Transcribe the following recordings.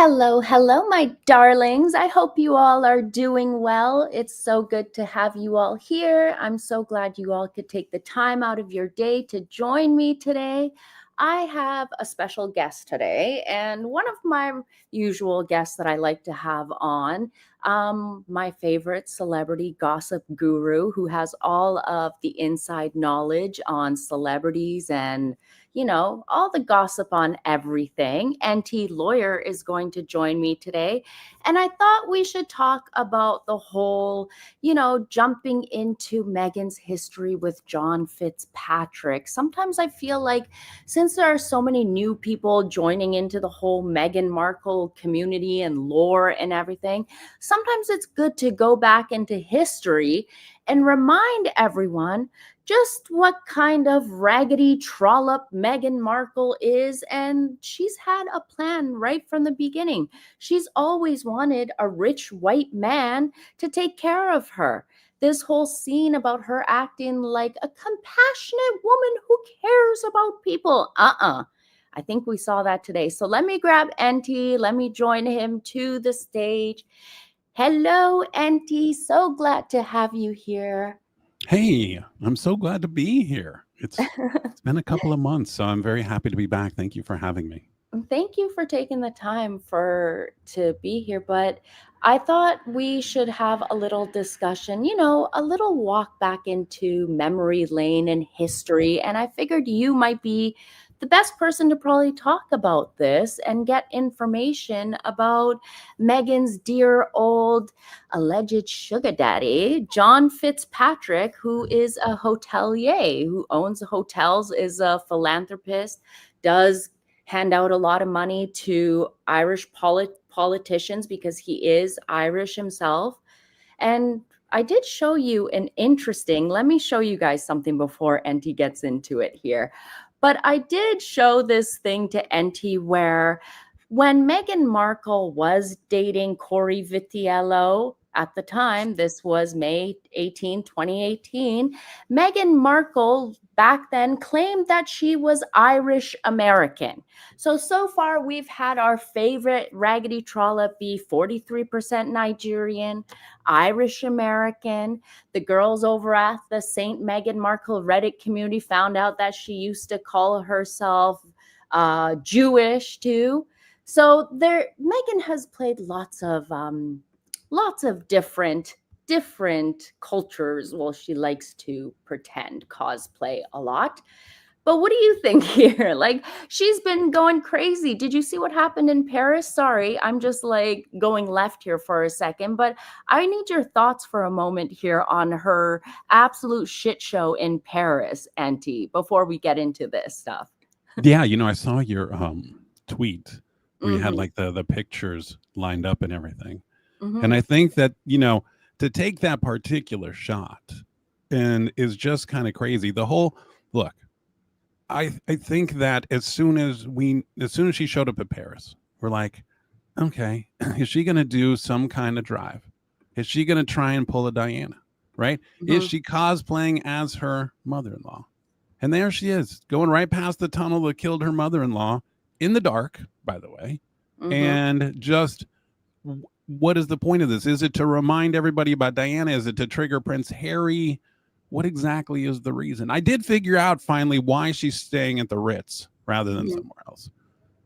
Hello, hello, my darlings. I hope you all are doing well. It's so good to have you all here. I'm so glad you all could take the time out of your day to join me today. I have a special guest today, and one of my usual guests that I like to have on, my favorite celebrity gossip guru who has all of the inside knowledge on celebrities and all the gossip on everything. Enty Lawyer is going to join me today. And I thought we should talk about the whole, jumping into Meghan's history with John Fitzpatrick. Sometimes I feel like since there are so many new people joining into the whole Meghan Markle community and lore and everything, sometimes it's good to go back into history and remind everyone just what kind of raggedy trollop Meghan Markle is. And she's had a plan right from the beginning. She's always wanted a rich white man to take care of her. This whole scene about her acting like a compassionate woman who cares about people. I think we saw that today. So let me grab Enty. Let me join him to the stage. Hello, Enty. So glad to have you here. Hey, I'm so glad to be here. It's been a couple of months, so I'm very happy to be back. Thank you for having me. Thank you for taking the time to be here, but I thought we should have a little discussion, a little walk back into memory lane and history, and I figured you might be the best person to probably talk about this and get information about Meghan's dear old alleged sugar daddy, John Fitzpatrick, who is a hotelier, who owns hotels, is a philanthropist, does hand out a lot of money to Irish politicians because he is Irish himself. And I did show you let me show you guys something before Enty gets into it here. But I did show this thing to Enty where when Meghan Markle was dating Corey Vitiello at the time, this was May 2018, Meghan Markle back then claimed that she was Irish American. So far we've had our favorite raggedy trollop be 43% Nigerian, Irish American. The girls over at the St. Meghan Markle Reddit community found out that she used to call herself Jewish too. So Meghan has played lots of different cultures. Well, she likes to pretend cosplay a lot. But what do you think here? Like, she's been going crazy. Did you see what happened in Paris? Sorry, I'm just like going left here for a second, but I need your thoughts for a moment here on her absolute shit show in Paris, Enty, before we get into this stuff. Yeah, I saw your tweet where you had Mm-hmm. like the pictures lined up and everything. Mm-hmm. And I think that, to take that particular shot and is just kind of crazy. The whole look, I think that as soon as she showed up at Paris, we're like, okay, is she gonna do some kind of drive? Is she gonna try and pull a Diana? Right? Is Mm-hmm. she cosplaying as her mother-in-law? And there she is, going right past the tunnel that killed her mother-in-law in the dark, by the way. Mm-hmm. And just what is the point of this? Is it to remind everybody about Diana? Is it to trigger Prince Harry? What exactly is the reason? I did figure out finally why she's staying at the Ritz rather than Mm-hmm. somewhere else.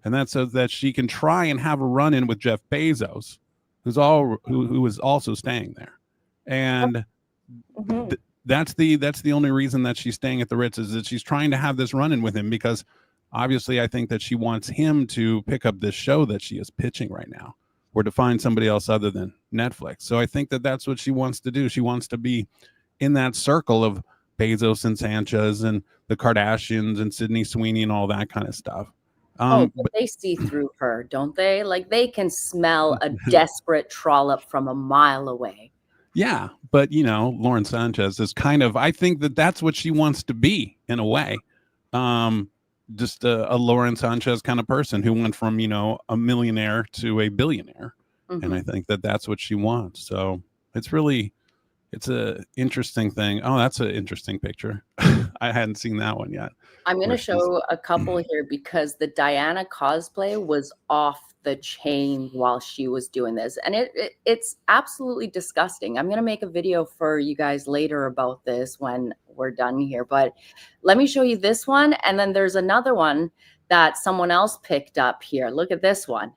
And that's so that she can try and have a run in with Jeff Bezos, who is also staying there. And Mm-hmm. that's the only reason that she's staying at the Ritz, is that she's trying to have this run in with him, because obviously I think that she wants him to pick up this show that she is pitching right now, or to find somebody else other than Netflix. So I think that that's what she wants to do. She wants to be in that circle of Bezos and Sanchez and the Kardashians and Sydney Sweeney and all that kind of stuff. Oh, but But they see through her, don't they? Like they can smell a desperate trollop from a mile away. yeah, but Lauren Sanchez is kind of, I think that that's what she wants to be in a way. Um, just a Lauren Sanchez kind of person who went from, a millionaire to a billionaire. And Mm-hmm. I think that that's what she wants. So it's a interesting thing. Oh, that's an interesting picture. I hadn't seen that one yet. I'm going Where to she's show a couple here because the Diana cosplay was off the chain while she was doing this. And it's absolutely disgusting. I'm going to make a video for you guys later about this when we're done here. But let me show you this one. And then there's another one that someone else picked up here. Look at this one.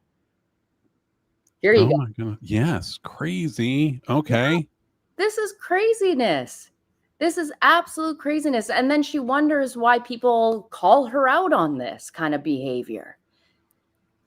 Here you go. Oh my God. Yes. Crazy. Okay. This is craziness. This is absolute craziness. And then she wonders why people call her out on this kind of behavior.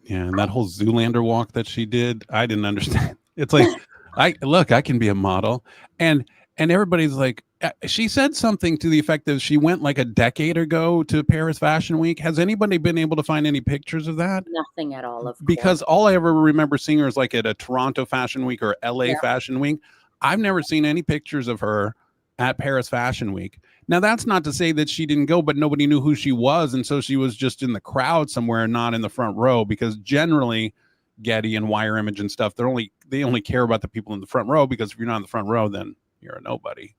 Yeah, and that whole Zoolander walk that she did, I didn't understand. It's like, I can be a model, and everybody's like, she said something to the effect that she went like a decade ago to Paris Fashion Week. Has anybody been able to find any pictures of that? Nothing at all, of Because course. all I ever remember seeing her is like at a Toronto Fashion Week or LA Yeah. Fashion Week. I've never seen any pictures of her at Paris Fashion Week. Now, that's not to say that she didn't go, but nobody knew who she was. And so she was just in the crowd somewhere and not in the front row, because generally Getty and Wire Image and stuff, they only care about the people in the front row, because if you're not in the front row, then you're a nobody.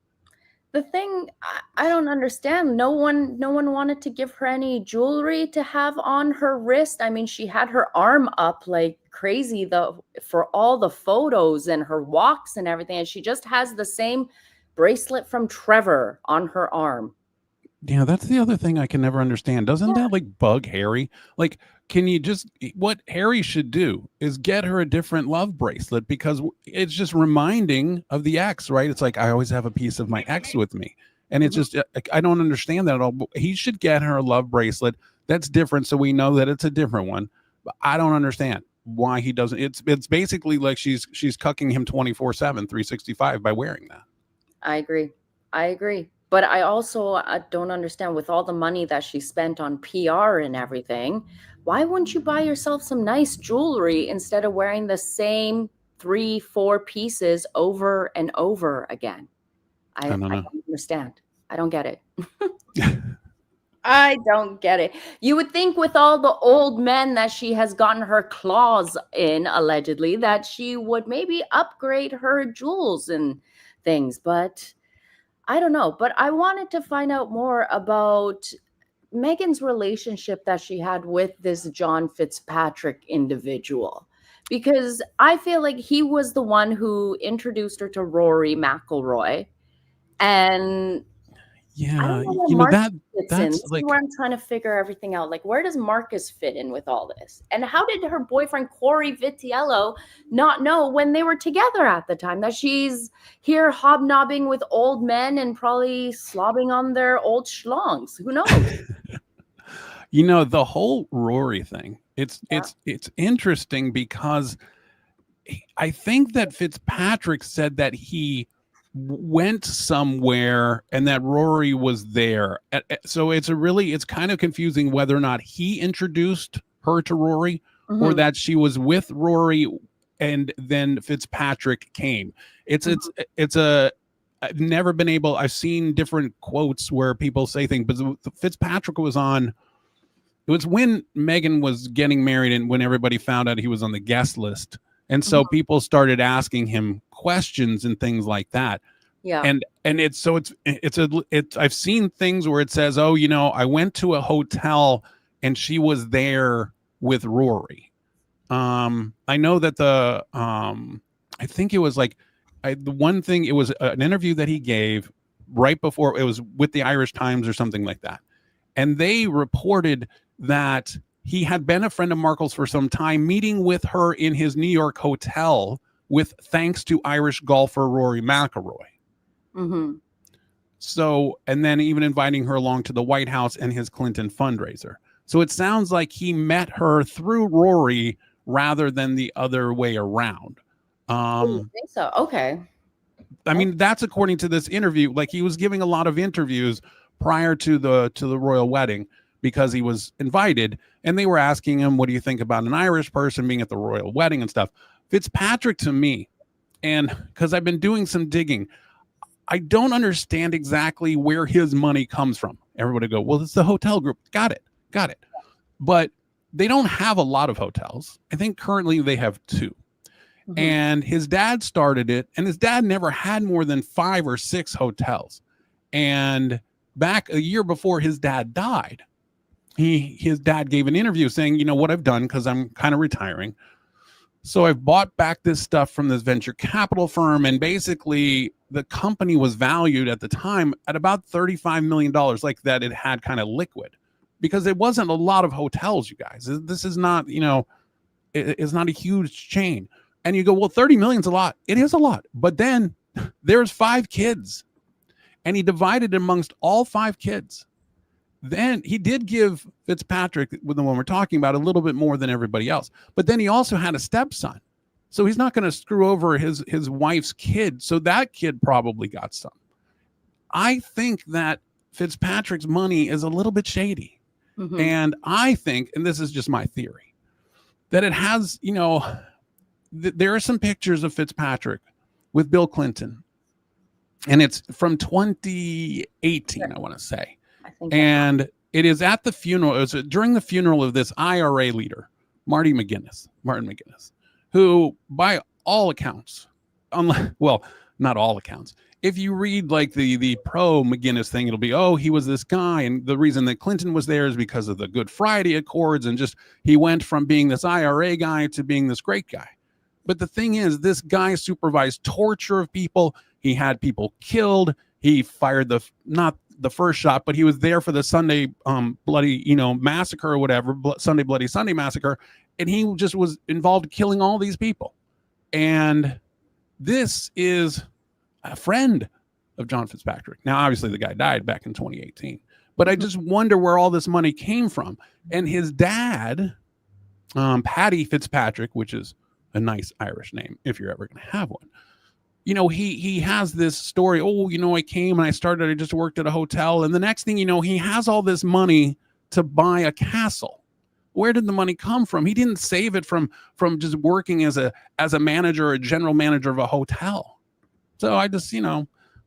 The thing I don't understand, no one wanted to give her any jewelry to have on her wrist. I mean, she had her arm up like crazy for all the photos and her walks and everything. And she just has the same bracelet from Trevor on her arm. Yeah, that's the other thing I can never understand. Doesn't that like bug Harry? Like, can you just, what Harry should do is get her a different love bracelet, because it's just reminding of the ex, right? It's like, I always have a piece of my ex with me. And it's just, I don't understand that at all. He should get her a love bracelet that's different, so we know that it's a different one. But I don't understand why he doesn't. It's basically like she's cucking him 24/7, 365 by wearing that. I agree. But I also don't understand, with all the money that she spent on PR and everything, why wouldn't you buy yourself some nice jewelry instead of wearing the same 3-4 pieces over and over again? I I don't know. don't understand. I don't get it. I don't get it. You would think with all the old men that she has gotten her claws in, allegedly, that she would maybe upgrade her jewels and things, but I don't know. But I wanted to find out more about Meghan's relationship that she had with this John Fitzpatrick individual, because I feel like he was the one who introduced her to Rory McIlroy. And I Yeah, don't know you where know, Marcus fits in. that's This is like, where I'm trying to figure everything out. Like, where does Marcus fit in with all this? And how did her boyfriend Corey Vitiello not know when they were together at the time that she's here hobnobbing with old men and probably slobbing on their old schlongs? Who knows? you know, the whole Rory thing. It's Yeah. it's interesting because I think that Fitzpatrick said that he went somewhere and that Rory was there. So it's kind of confusing whether or not he introduced her to Rory, or Mhm. that she was with Rory and then Fitzpatrick came. It's a I've never been able, I've seen different quotes where people say things, but Fitzpatrick was on, it was when Meghan was getting married and when everybody found out he was on the guest list. And so Mhm. people started asking him questions and things like that. Yeah. And I've seen things where it says, oh, you know, I went to a hotel and she was there with Rory. I know that I think it was like, the one thing, it was an interview that he gave right before, it was with the Irish Times or something like that. And they reported that he had been a friend of Markle's for some time, meeting with her in his New York hotel with thanks to Irish golfer Rory McIlroy. Mm-hmm. So, and then even inviting her along to the White House and his Clinton fundraiser. So it sounds like he met her through Rory rather than the other way around. I think so. Okay. I mean, that's according to this interview. Like, he was giving a lot of interviews prior to the royal wedding because he was invited, and they were asking him, what do you think about an Irish person being at the royal wedding and stuff? Fitzpatrick, to me, and because I've been doing some digging, I don't understand exactly where his money comes from. Everybody go, well, it's the hotel group. Got it. But they don't have a lot of hotels. I think currently they have 2. Mhm. And his dad started it, and his dad never had more than 5 or 6 hotels. And back a year before his dad died, his dad gave an interview saying, you know what I've done, because I'm kind of retiring. So I've bought back this stuff from this venture capital firm, and basically the company was valued at the time at about $35 million, like that it had kind of liquid, because it wasn't a lot of hotels, you guys. This is not, it's not a huge chain. And you go, well, 30 million's a lot. It is a lot. But then there's 5 kids, and he divided amongst all 5 kids. Then he did give Fitzpatrick, with the one we're talking about, a little bit more than everybody else. But then he also had a stepson. So he's not going to screw over his wife's kid. So that kid probably got some. I think that Fitzpatrick's money is a little bit shady. Mm-hmm. And I think, and this is just my theory, that it has, there are some pictures of Fitzpatrick with Bill Clinton. And it's from 2018, I want to say. And it is at the funeral. It was during the funeral of this IRA leader, Martin McGuinness, who, by all accounts, well, not all accounts, if you read like the pro McGuinness thing, it'll be, oh, he was this guy, and the reason that Clinton was there is because of the Good Friday Accords, and just he went from being this IRA guy to being this great guy. But the thing is, this guy supervised torture of people. He had people killed. He fired not the first shot, but he was there for the Sunday bloody, massacre or whatever, Sunday Bloody Sunday massacre. And he just was involved in killing all these people. And this is a friend of John Fitzpatrick. Now, obviously the guy died back in 2018, but I just wonder where all this money came from. And his dad, Paddy Fitzpatrick, which is a nice Irish name if you're ever going to have one. He has this story. Oh, I came and I just worked at a hotel. And the next thing you know, he has all this money to buy a castle. Where did the money come from? He didn't save it from just working as a manager or a general manager of a hotel. So I just,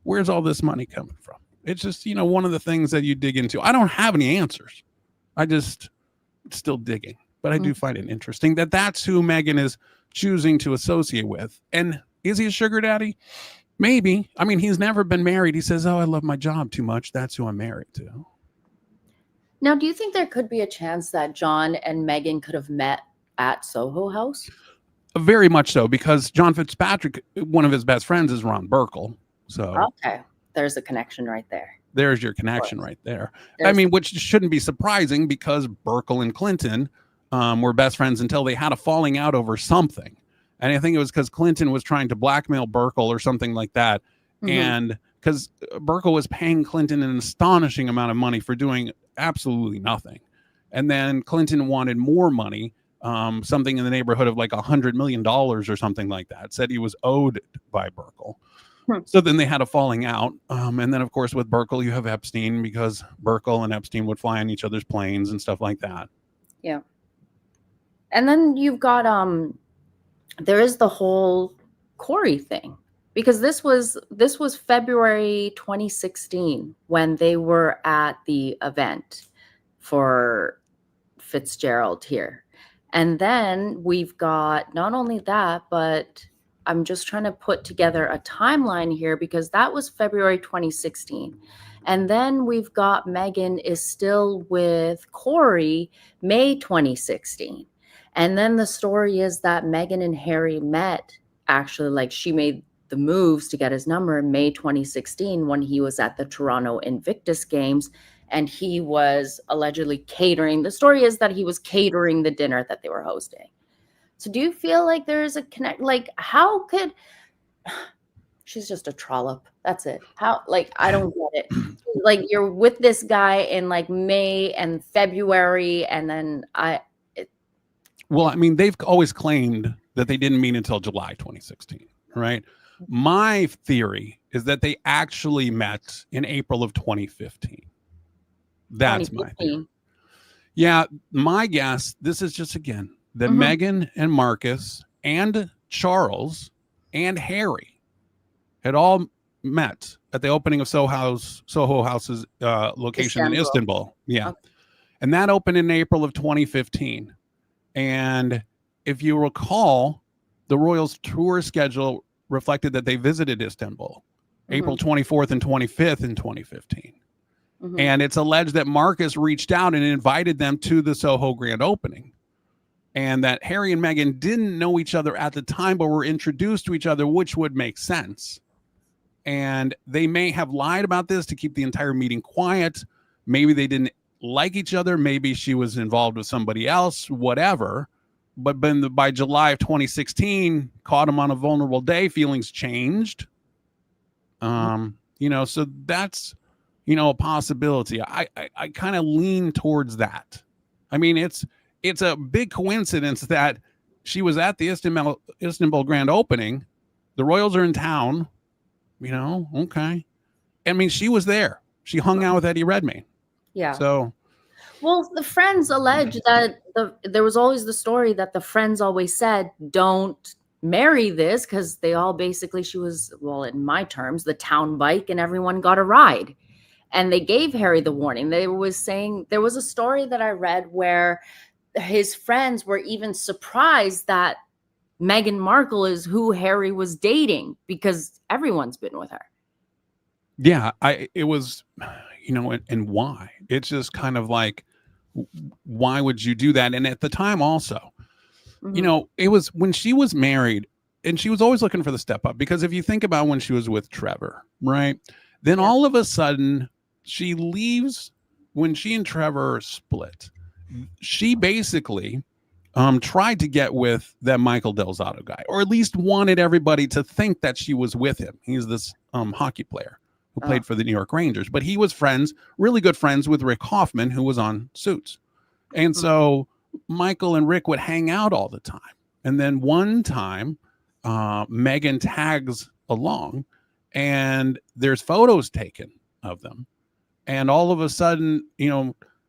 where's all this money coming from? It's just, one of the things that you dig into. I don't have any answers. I just still digging. But I do find it interesting that that's who Meghan is choosing to associate with. And is he a sugar daddy? Maybe. I mean, he's never been married. He says, oh, I love my job too much. That's who I'm married to. Now, do you think there could be a chance that John and Meghan could have met at Soho House? Very much so, because John Fitzpatrick, one of his best friends, is Ron Burkle. So okay, there's a connection right there. There's your connection right there. Which shouldn't be surprising, because Burkle and Clinton were best friends until they had a falling out over something. And I think it was because Clinton was trying to blackmail Burkle or something like that. Mm-hmm. And because Burkle was paying Clinton an astonishing amount of money for doing absolutely nothing. And then Clinton wanted more money, something in the neighborhood of like $100 million or something like that. Said he was owed by Burkle. So then they had a falling out. And then, of course, with Burkle, you have Epstein, because Burkle and Epstein would fly on each other's planes and stuff like that. Yeah. And then you've got... there is the whole Corey thing, because this was February 2016 when they were at the event for Fitzgerald here. And then we've got not only that, but I'm just trying to put together a timeline here, because that was February 2016. And then we've got Meghan is still with Corey May 2016. And then the story is that Meghan and Harry met, actually, like she made the moves to get his number in May 2016 when he was at the Toronto Invictus Games, and he was allegedly catering. The story is that he was catering the dinner that they were hosting. So do you feel like there is a connect? Like, how could... She's just a trollop. That's it. How, like, I don't get it. Like, you're with this guy in like May and February, and then well, I mean, they've always claimed that they didn't meet until July 2016, right? My theory is that they actually met in April of 2015. That's 2015. My theory. Yeah, my guess, this is just, again, that Meghan and Marcus and Charles and Harry had all met at the opening of Soho House's location in Istanbul. Yeah. Okay. And that opened in April of 2015. And if you recall, the Royals tour schedule reflected that they visited Istanbul April 24th and 25th in 2015. Mhm. And it's alleged that Marcus reached out and invited them to the Soho grand opening. And that Harry and Meghan didn't know each other at the time, but were introduced to each other, which would make sense. And they may have lied about this to keep the entire meeting quiet. Maybe they didn't like each other. Maybe she was involved with somebody else, whatever. But by July of 2016, caught him on a vulnerable day, feelings changed. So that's, a possibility. I kind of lean towards that. I mean, it's a big coincidence that she was at the Istanbul grand opening. The royals are in town, okay. I mean, she was there. She hung out with Eddie Redmayne. Yeah. So, well, the friends allege that there was always the story that the friends always said, don't marry this, because they all basically, she was, well, in my terms, the town bike, and everyone got a ride. And they gave Harry the warning. They was saying, there was a story that I read where his friends were even surprised that Meghan Markle is who Harry was dating, because everyone's been with her. Yeah, it was, and why? It's just kind of like, why would you do that? And at the time also, it was when she was married, and she was always looking for the step up, because if you think about when she was with Trevor, right? Then all of a sudden she leaves. When she and Trevor split, she basically tried to get with that Michael Del Zotto guy, or at least wanted everybody to think that she was with him. He's this hockey player who played for the New York Rangers, but he was really good friends with Rick Hoffman, who was on Suits. And so Michael and Rick would hang out all the time. And then one time, Meghan tags along, and there's photos taken of them. And all of a sudden,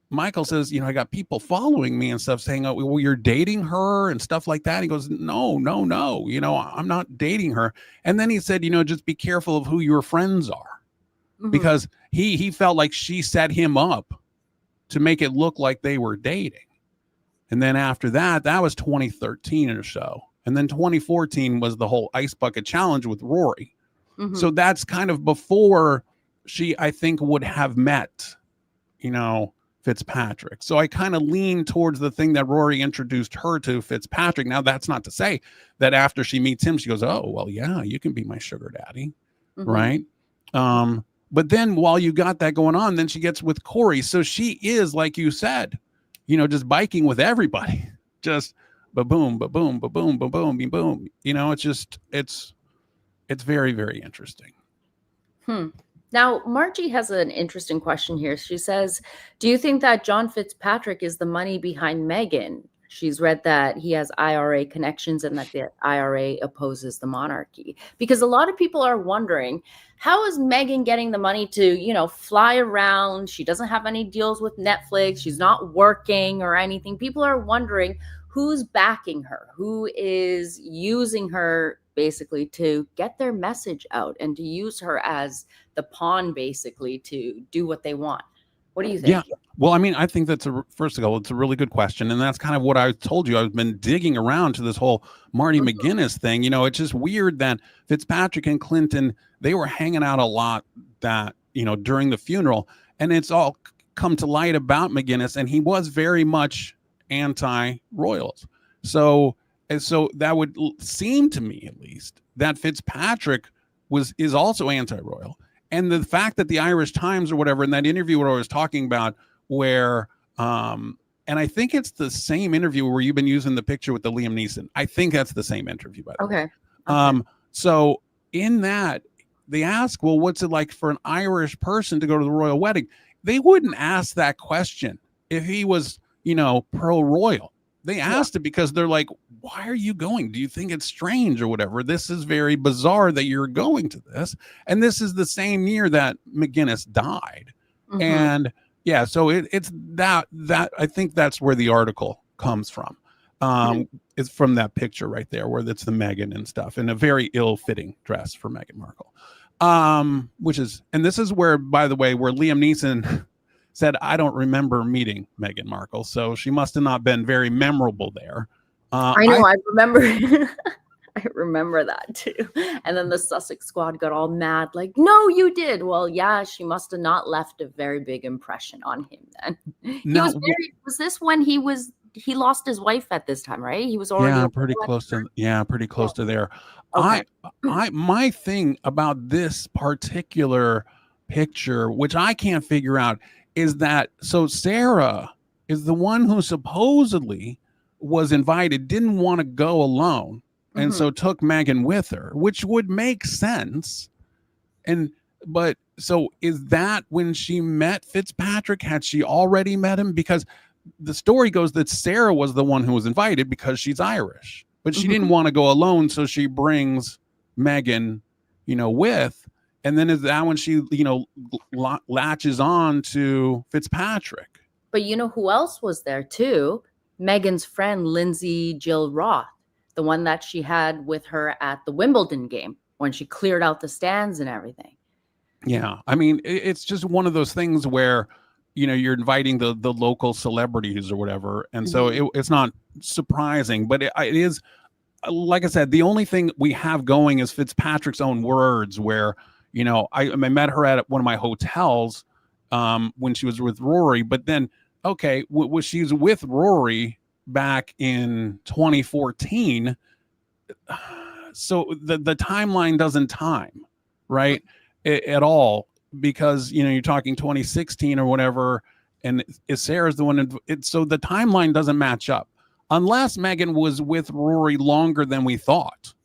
Michael says, I got people following me and stuff saying, oh, well, you're dating her and stuff like that. He goes, no, I'm not dating her. And then he said, just be careful of who your friends are, because he felt like she set him up to make it look like they were dating. And then after that was 2013 or so. And then 2014 was the whole ice bucket challenge with Rory. So that's kind of before she, I think, would have met, Fitzpatrick. So I kind of lean towards the thing that Rory introduced her to Fitzpatrick. Now, that's not to say that after she meets him, she goes, oh, well, yeah, you can be my sugar daddy. Right. But then while you got that going on, then she gets with Corey. So she is, like you said, just biking with everybody. Just ba-boom, ba-boom, ba-boom, ba-boom, ba-boom. It's very, very interesting. Now, Margie has an interesting question here. She says, do you think that John Fitzpatrick is the money behind Meghan? She's read that he has IRA connections and that the IRA opposes the monarchy. Because a lot of people are wondering, how is Meghan getting the money to, fly around? She doesn't have any deals with Netflix. She's not working or anything. People are wondering who's backing her, who is using her basically to get their message out and to use her as the pawn basically to do what they want. What do you think? Yeah. Well, I mean, I think first of all, it's a really good question. And that's kind of what I told you. I've been digging around to this whole Marty McGuinness thing. It's just weird that Fitzpatrick and Clinton, they were hanging out a lot that, during the funeral. And it's all come to light about McGuinness. And he was very much anti-royals. So that would seem to me, at least, that Fitzpatrick is also anti-royal. And the fact that the Irish Times or whatever, in that interview where I was talking about, where and I think it's the same interview where you've been using the picture with the Liam Neeson. I think that's the same interview, by the way. So in that, they ask, well, what's it like for an Irish person to go to the royal wedding? They wouldn't ask that question if he was, pro-royal. They asked it because they're like, why are you going? Do you think it's strange or whatever? This is very bizarre that you're going to this. And this is the same year that McGuinness died. And yeah, so it's that I think that's where the article comes from. It's from that picture right there where it's the Meghan and stuff, in a very ill-fitting dress for Meghan Markle. And this is where, by the way, where Liam Neeson said, I don't remember meeting Meghan Markle, so she must have not been very memorable there. I know, I remember. I remember that too. And then the Sussex squad got all mad, like, no, you did. Well, yeah, she must have not left a very big impression on him then. He Now, was married. Was this when he lost his wife at this time, right? He was already yeah, a pretty widower? close to pretty Yeah. close to there. Okay. My thing about this particular picture, which I can't figure out, is that so Sarah is the one who supposedly was invited, didn't want to go alone, and Mhm. so took Meghan with her, which would make sense. And but so is that when she met Fitzpatrick? Had she already met him? Because the story goes that Sarah was the one who was invited because she's Irish, but she didn't Mhm. want to go alone, so she brings Meghan, with. And then is that when she, latches on to Fitzpatrick? But you know who else was there too? Megan's friend, Lindsay Jill Roth, the one that she had with her at the Wimbledon game when she cleared out the stands and everything. Yeah, I mean, it's just one of those things where you're inviting the local celebrities or whatever, and so Mhm. it's not surprising, but it is. Like I said, the only thing we have going is Fitzpatrick's own words, where I met her at one of my hotels when she was with Rory, but then okay, she's with Rory back in 2014, so the timeline doesn't time right at all, because you're talking 2016 or whatever, and Sarah's the one so the timeline doesn't match up unless Meghan was with Rory longer than we thought.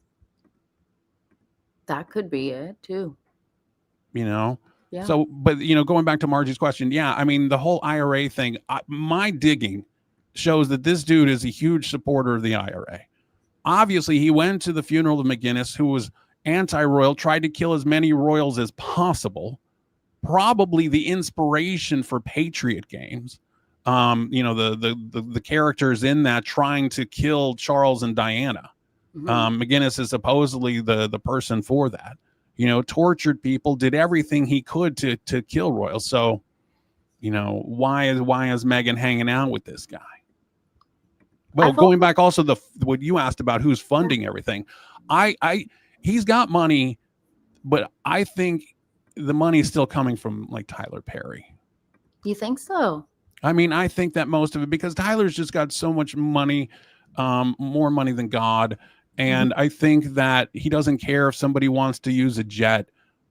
That could be it too. Yeah. Yeah. So, but going back to Margie's question, yeah, I mean the whole IRA thing, my digging shows that this dude is a huge supporter of the IRA. Obviously, he went to the funeral of McGuinness, who was anti-royal, tried to kill as many royals as possible. Probably the inspiration for Patriot Games. The characters in that trying to kill Charles and Diana. McGuinness is supposedly the person for that. Tortured people, did everything he could to kill royals. So, why is Meghan hanging out with this guy? Well, going back also what you asked about who's funding everything, he's got money, but I think the money is still coming from like Tyler Perry. You think so? I mean, I think that most of it, because Tyler's just got so much money, more money than God, and I think that he doesn't care if somebody wants to use a jet.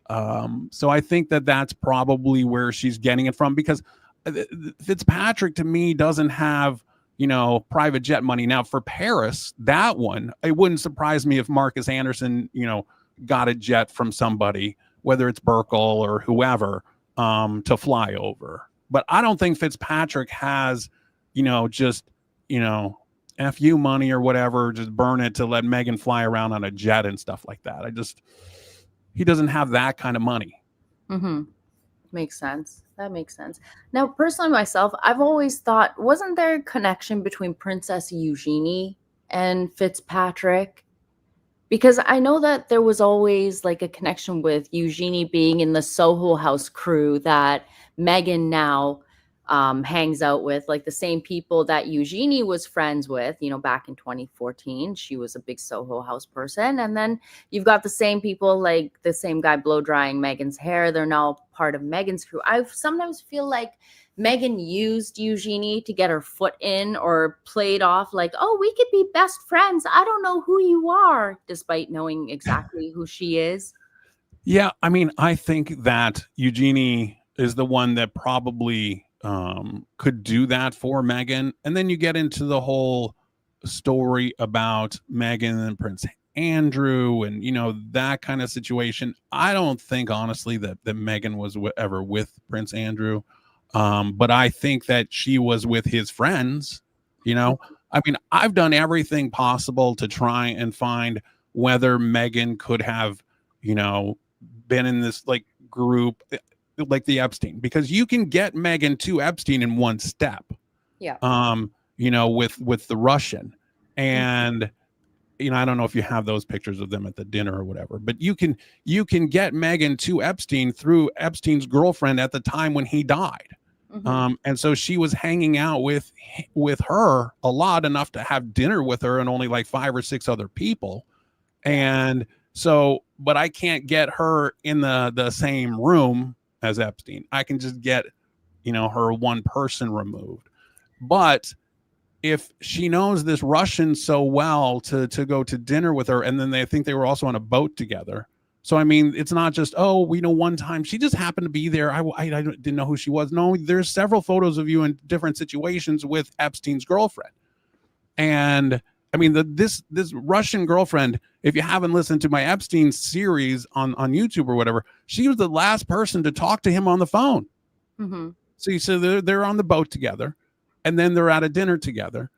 So I think that that's probably where she's getting it from, because Fitzpatrick to me doesn't have private jet money. Now for Paris, that one, it wouldn't surprise me if Marcus Anderson, got a jet from somebody, whether it's Burkle or whoever, to fly over. But I don't think Fitzpatrick has, just, FU money or whatever, just burn it to let Meghan fly around on a jet and stuff like that. He doesn't have that kind of money. Mm-hmm. Makes sense. That makes sense. Now, personally, myself, I've always thought, wasn't there a connection between Princess Eugenie and Fitzpatrick? Because I know that there was always like a connection with Eugenie being in the Soho House crew that Meghan now hangs out with, like the same people that Eugenie was friends with, back in 2014. She was a big Soho House person. And then you've got the same people, like the same guy blow drying Meghan's hair. They're now part of Meghan's crew. I sometimes feel like Meghan used Eugenie to get her foot in, or played off like, oh, we could be best friends. I don't know who you are, despite knowing exactly who she is. Yeah, I mean, I think that Eugenie is the one that probably could do that for Meghan. And then you get into the whole story about Meghan and Prince Andrew and, that kind of situation. I don't think, honestly, that Meghan was ever with Prince Andrew. But I think that she was with his friends. I mean, I've done everything possible to try and find whether Meghan could have, been in this like group like the Epstein, because you can get Meghan to Epstein in one step. Yeah. With the Russian. And I don't know if you have those pictures of them at the dinner or whatever, but you can get Meghan to Epstein through Epstein's girlfriend at the time when he died. And so she was hanging out with her a lot, enough to have dinner with her and only like 5 or 6 other people. Yeah. And so, but I can't get her in the same room as Epstein. I can just get, her one person removed. But if she knows this Russian so well to go to dinner with her, and then they think they were also on a boat together. So, I mean, it's not just, oh, we know one time she just happened to be there. I didn't know who she was. No, there's several photos of you in different situations with Epstein's girlfriend. And I mean, this Russian girlfriend, if you haven't listened to my Epstein series on YouTube or whatever, she was the last person to talk to him on the phone. Mm-hmm. So they're on the boat together, and then they're at a dinner together,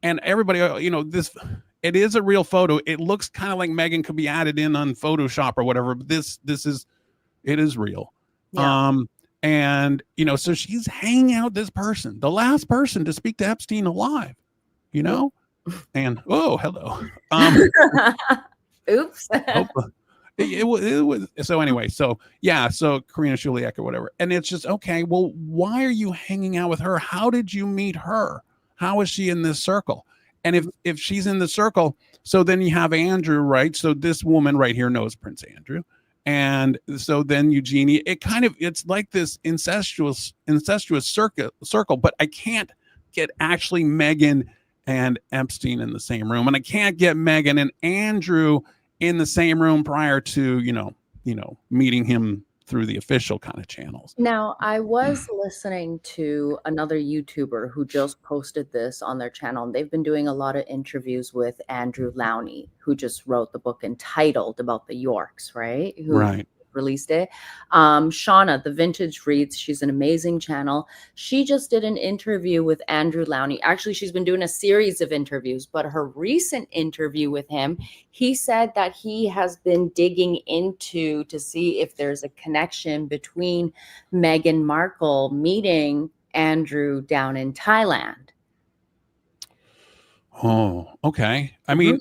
and everybody, it is a real photo. It looks kind of like Meghan could be added in on Photoshop or whatever, but it is real. Yeah. And so she's hanging out this person, the last person to speak to Epstein alive, and oh, hello. Oops. It was so anyway. So yeah, so Karina Shuliak or whatever, and it's just okay. Well, why are you hanging out with her? How did you meet her? How is she in this circle? And if she's in the circle, so then you have Andrew, right? So this woman right here knows Prince Andrew, and so then Eugenie. It's like this incestuous circle, but I can't get actually Meghan and Epstein in the same room, and I can't get Meghan and Andrew in the same room prior to meeting him through the official kind of channels. Now, I was listening to another YouTuber who just posted this on their channel, and they've been doing a lot of interviews with Andrew Lowney, who just wrote the book entitled about the Yorks, right? Right. Released it. Shauna, the Vintage Reads, she's an amazing channel. She just did an interview with Andrew Lowney. Actually, she's been doing a series of interviews, but her recent interview with him, he said that he has been digging into to see if there's a connection between Meghan Markle meeting Andrew down in Thailand. Oh, okay. I mean,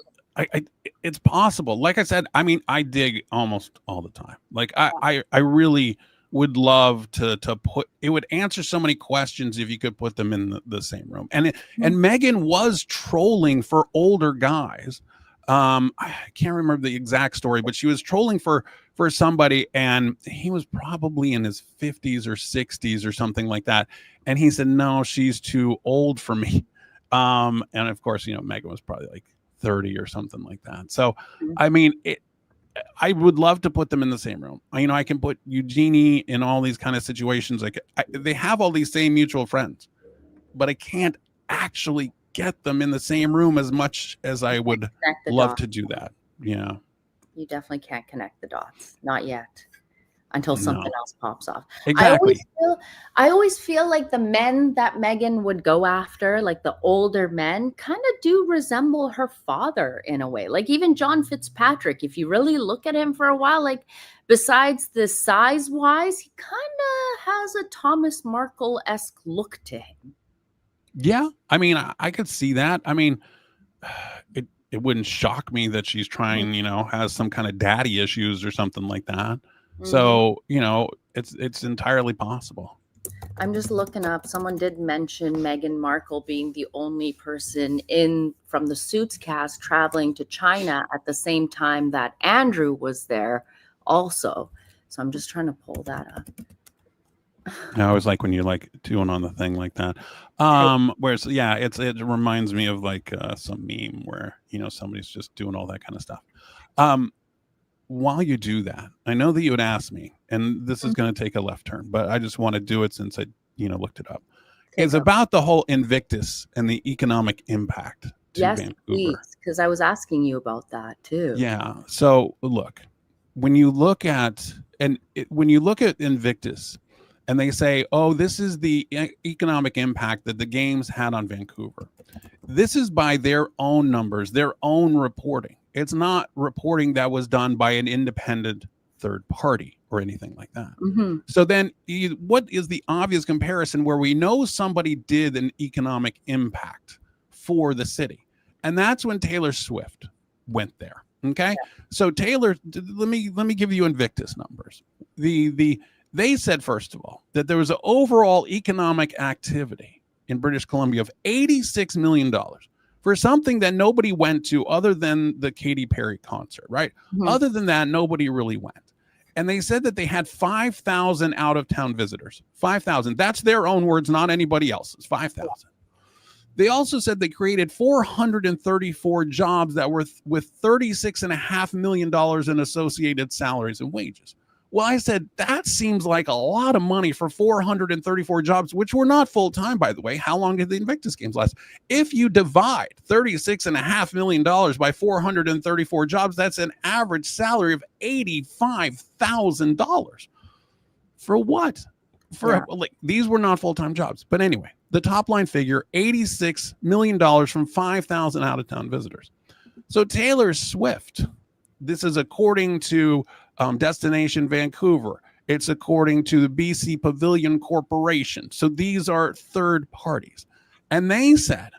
it's possible. Like I said, I mean, I dig almost all the time. Like I really would love to put, it would answer so many questions if you could put them in the same room. And Meghan was trolling for older guys. I can't remember the exact story, but she was trolling for somebody, and he was probably in his 50s or 60s or something like that. And he said, no, she's too old for me. And of course, Meghan was probably like 30 or something like that. So, I mean, I would love to put them in the same room. I can put Eugenie in all these kind of situations. Like they have all these same mutual friends, but I can't actually get them in the same room as much as I would love to do that. Yeah. You definitely can't connect the dots. Not yet. Until something else pops off. Exactly. I always feel like the men that Meghan would go after, like the older men, kind of do resemble her father in a way. Like even John Fitzpatrick, if you really look at him for a while, like besides the size-wise, he kind of has a Thomas Markle-esque look to him. Yeah. I mean, I could see that. I mean, it wouldn't shock me that she's trying, has some kind of daddy issues or something like that. So, it's entirely possible. I'm just looking up. Someone did mention Meghan Markle being the only person from the Suits cast traveling to China at the same time that Andrew was there also. So I'm just trying to pull that up. I always like when you're like doing on the thing like that. Whereas, yeah, it reminds me of like some meme where, somebody's just doing all that kind of stuff. While you do that, I know that you would ask me, and this is going to take a left turn, but I just want to do it since I, looked it up. It's about the whole Invictus and the economic impact to Vancouver. Because I was asking you about that too. Yeah. So look, when you look at Invictus, and they say, oh, this is the economic impact that the games had on Vancouver. This is by their own numbers, their own reporting. It's not reporting that was done by an independent third party or anything like that. So then what is the obvious comparison where we know somebody did an economic impact for the city? And that's when Taylor Swift went there. Okay. Yeah. So Taylor, let me give you Invictus numbers. They said, first of all, that there was an overall economic activity in British Columbia of $86 million, for something that nobody went to other than the Katy Perry concert, right? Mhm. Other than that, nobody really went. And they said that they had 5,000 out of town visitors. 5,000. That's their own words, not anybody else's. 5,000. They also said they created 434 jobs that were with $36.5 million in associated salaries and wages. Well, I said, that seems like a lot of money for 434 jobs, which were not full time, by the way. How long did the Invictus Games last? If you divide $36.5 million by 434 jobs, that's an average salary of $85,000. For what? Like, these were not full-time jobs. But anyway, the top line figure, $86 million from 5,000 out-of-town visitors. So Taylor Swift, this is according to Destination Vancouver. It's according to the BC Pavilion Corporation. So these are third parties. And they said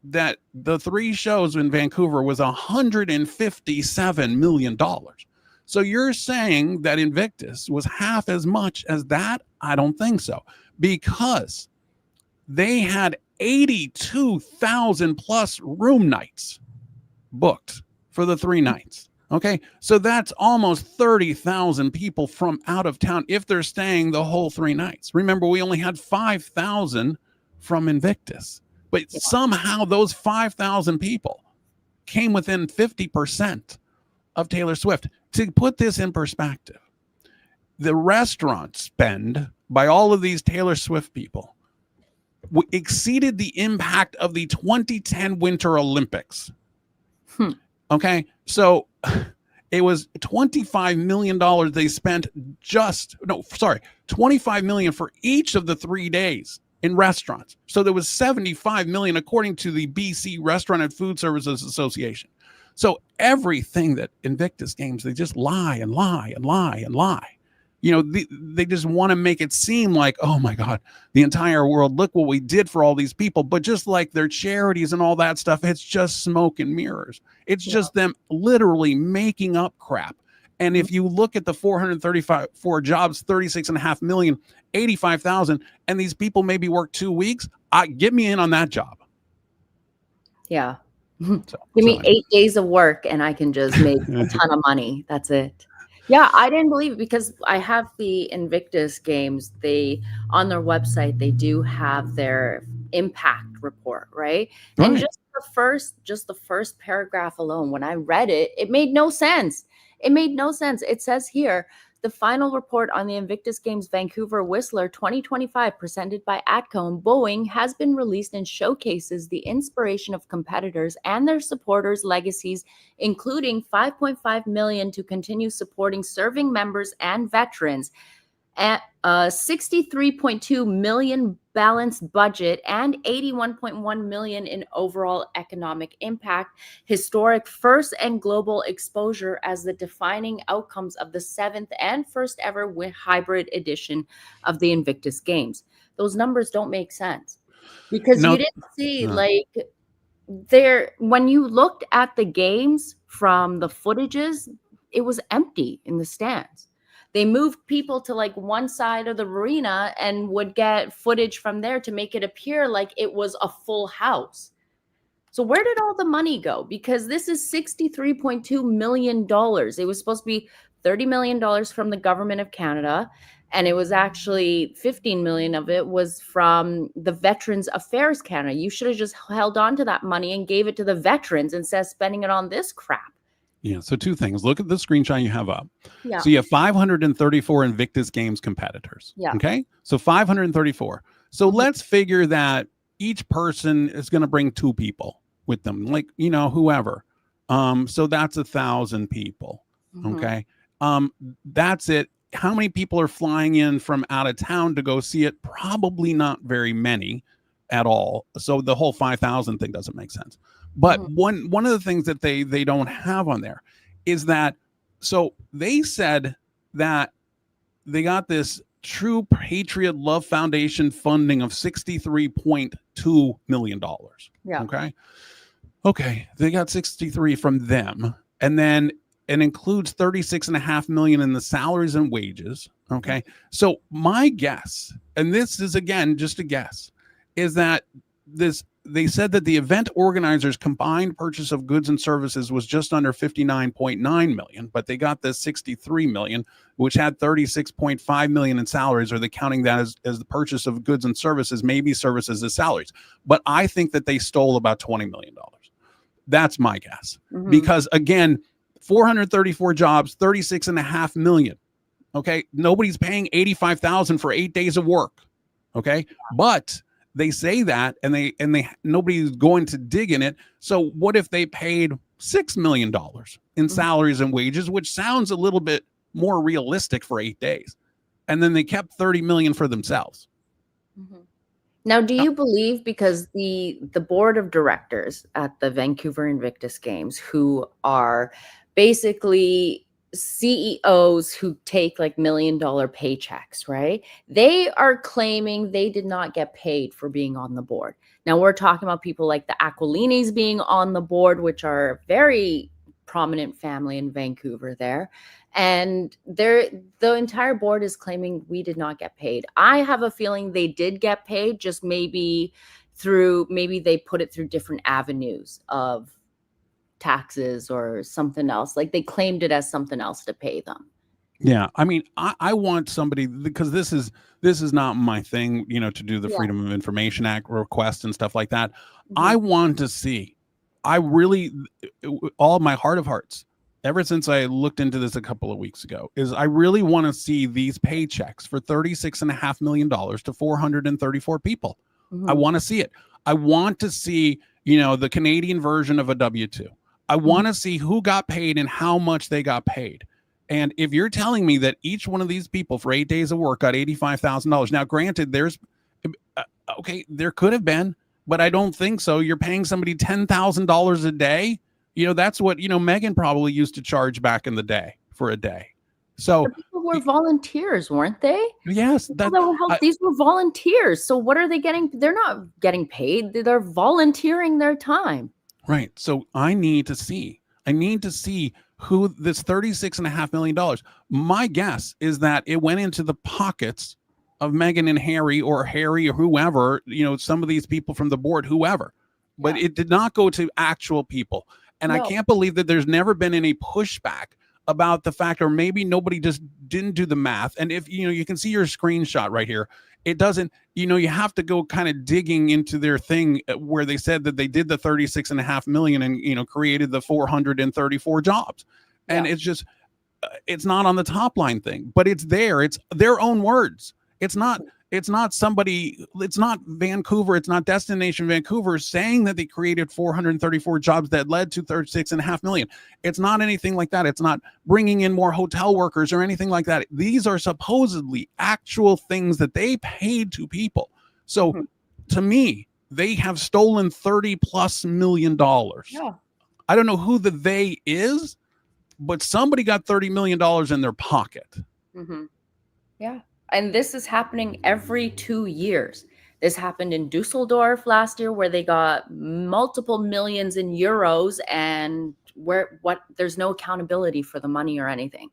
that the 3 shows in Vancouver was $157 million. So you're saying that Invictus was half as much as that? I don't think so, because they had 82,000 plus room nights booked for the 3 nights. Okay, so that's almost 30,000 people from out of town if they're staying the whole 3 nights. Remember, we only had 5,000 from Invictus, but somehow those 5,000 people came within 50% of Taylor Swift. To put this in perspective, the restaurant spend by all of these Taylor Swift people exceeded the impact of the 2010 Winter Olympics. Okay, so it was $25 million they spent $25 million for each of the 3 days in restaurants. So there was $75 million according to the BC Restaurant and Food Services Association. So everything that Invictus Games, they just lie and lie and lie and lie. You know, they just want to make it seem like, oh my God, the entire world, look what we did for all these people. But just like their charities and all that stuff, it's just smoke and mirrors. It's just them literally making up crap. And if you look at the 434 jobs, 36.5 million, 85,000, and these people maybe work 2 weeks, get me in on that job. Yeah. Give me 8 days of work and I can just make a ton of money. That's it. Yeah, I didn't believe it because I have the Invictus Games. They, on their website, they do have their impact report, right? And just the first paragraph alone, when I read it, it made no sense. It made no sense. It says here, the final report on the Invictus Games Vancouver Whistler 2025 presented by ATCO and Boeing has been released and showcases the inspiration of competitors and their supporters' legacies, including $5.5 million to continue supporting serving members and veterans, at $63.2 million balanced budget and $81.1 million in overall economic impact, historic first and global exposure as the defining outcomes of the 7th and first ever hybrid edition of the Invictus Games. Those numbers don't make sense because you didn't see when you looked at the games from the footages, it was empty in the stands. They moved people to like one side of the arena and would get footage from there to make it appear like it was a full house. So where did all the money go? Because this is $63.2 million. It was supposed to be $30 million from the government of Canada. And it was actually $15 million of it was from the Veterans Affairs Canada. You should have just held on to that money and gave it to the veterans instead of spending it on this crap. Yeah, so 2 things. Look at the screenshot you have up. Yeah. So you have 534 Invictus Games competitors. Yeah. Okay, so 534. So let's figure that each person is going to bring 2 people with them, like, you know, whoever. So that's 1,000 people. Okay, that's it. How many people are flying in from out of town to go see it? Probably not very many at all. So the whole 5,000 thing doesn't make sense. But one of the things that they don't have on there is that, so they said that they got this True Patriot Love Foundation funding of $63.2 million. Yeah. Okay. They got 63 from them. And then it includes 36.5 million in the salaries and wages. Okay. So my guess, and this is again just a guess, is that they said that the event organizers combined purchase of goods and services was just under 59.9 million, but they got the 63 million, which had 36.5 million in salaries. Are they counting that as the purchase of goods and services, maybe services as salaries? But I think that they stole about $20 million. That's my guess. Because again, 434 jobs, 36.5 million. Okay. Nobody's paying 85,000 for 8 days of work. Okay. But they say that and they nobody's going to dig in it. So what if they paid $6 million in salaries and wages, which sounds a little bit more realistic for 8 days, and then they kept 30 million for themselves? Now, do you believe, because the board of directors at the Vancouver Invictus Games, who are basically CEOs who take like $1 million paychecks, right? They are claiming they did not get paid for being on the board. Now we're talking about people like the Aquilinis being on the board, which are a very prominent family in Vancouver there. And the entire board is claiming we did not get paid. I have a feeling they did get paid, just maybe they put it through different avenues of taxes or something else. Like they claimed it as something else to pay them. Yeah, I mean, I want somebody, because this is not my thing, to do the Freedom of Information Act request and stuff like that. I want to see, all my heart of hearts, ever since I looked into this a couple of weeks ago, is I really want to see these paychecks for $36.5 million to 434 people. I want to see it. I want to see, the Canadian version of a W-2. I want to see who got paid and how much they got paid. And if you're telling me that each one of these people for 8 days of work got $85,000, now granted, there could have been, but I don't think so. You're paying somebody $10,000 a day. That's what, Meghan probably used to charge back in the day for a day. So the people were volunteers, weren't they? Yes. These were volunteers. So what are they getting? They're not getting paid. They're volunteering their time. Right. So I need to see who this $36.5 million. My guess is that it went into the pockets of Meghan and Harry or whoever, some of these people from the board, whoever, but it did not go to actual people. And I can't believe that there's never been any pushback about the fact, or maybe nobody just didn't do the math. And if, you can see your screenshot right here, it doesn't, you have to go kind of digging into their thing where they said that they did the 36.5 million and, created the 434 jobs. And it's just, it's not on the top line thing, but it's there. It's their own words. It's not Vancouver. It's not Destination Vancouver saying that they created 434 jobs that led to 36.5 million. It's not anything like that. It's not bringing in more hotel workers or anything like that. These are supposedly actual things that they paid to people. So to me, they have stolen $30+ million. Yeah. I don't know who the they is, but somebody got $30 million in their pocket. Yeah. And this is happening every 2 years. This happened in Dusseldorf last year, where they got multiple millions in euros, and there's no accountability for the money or anything.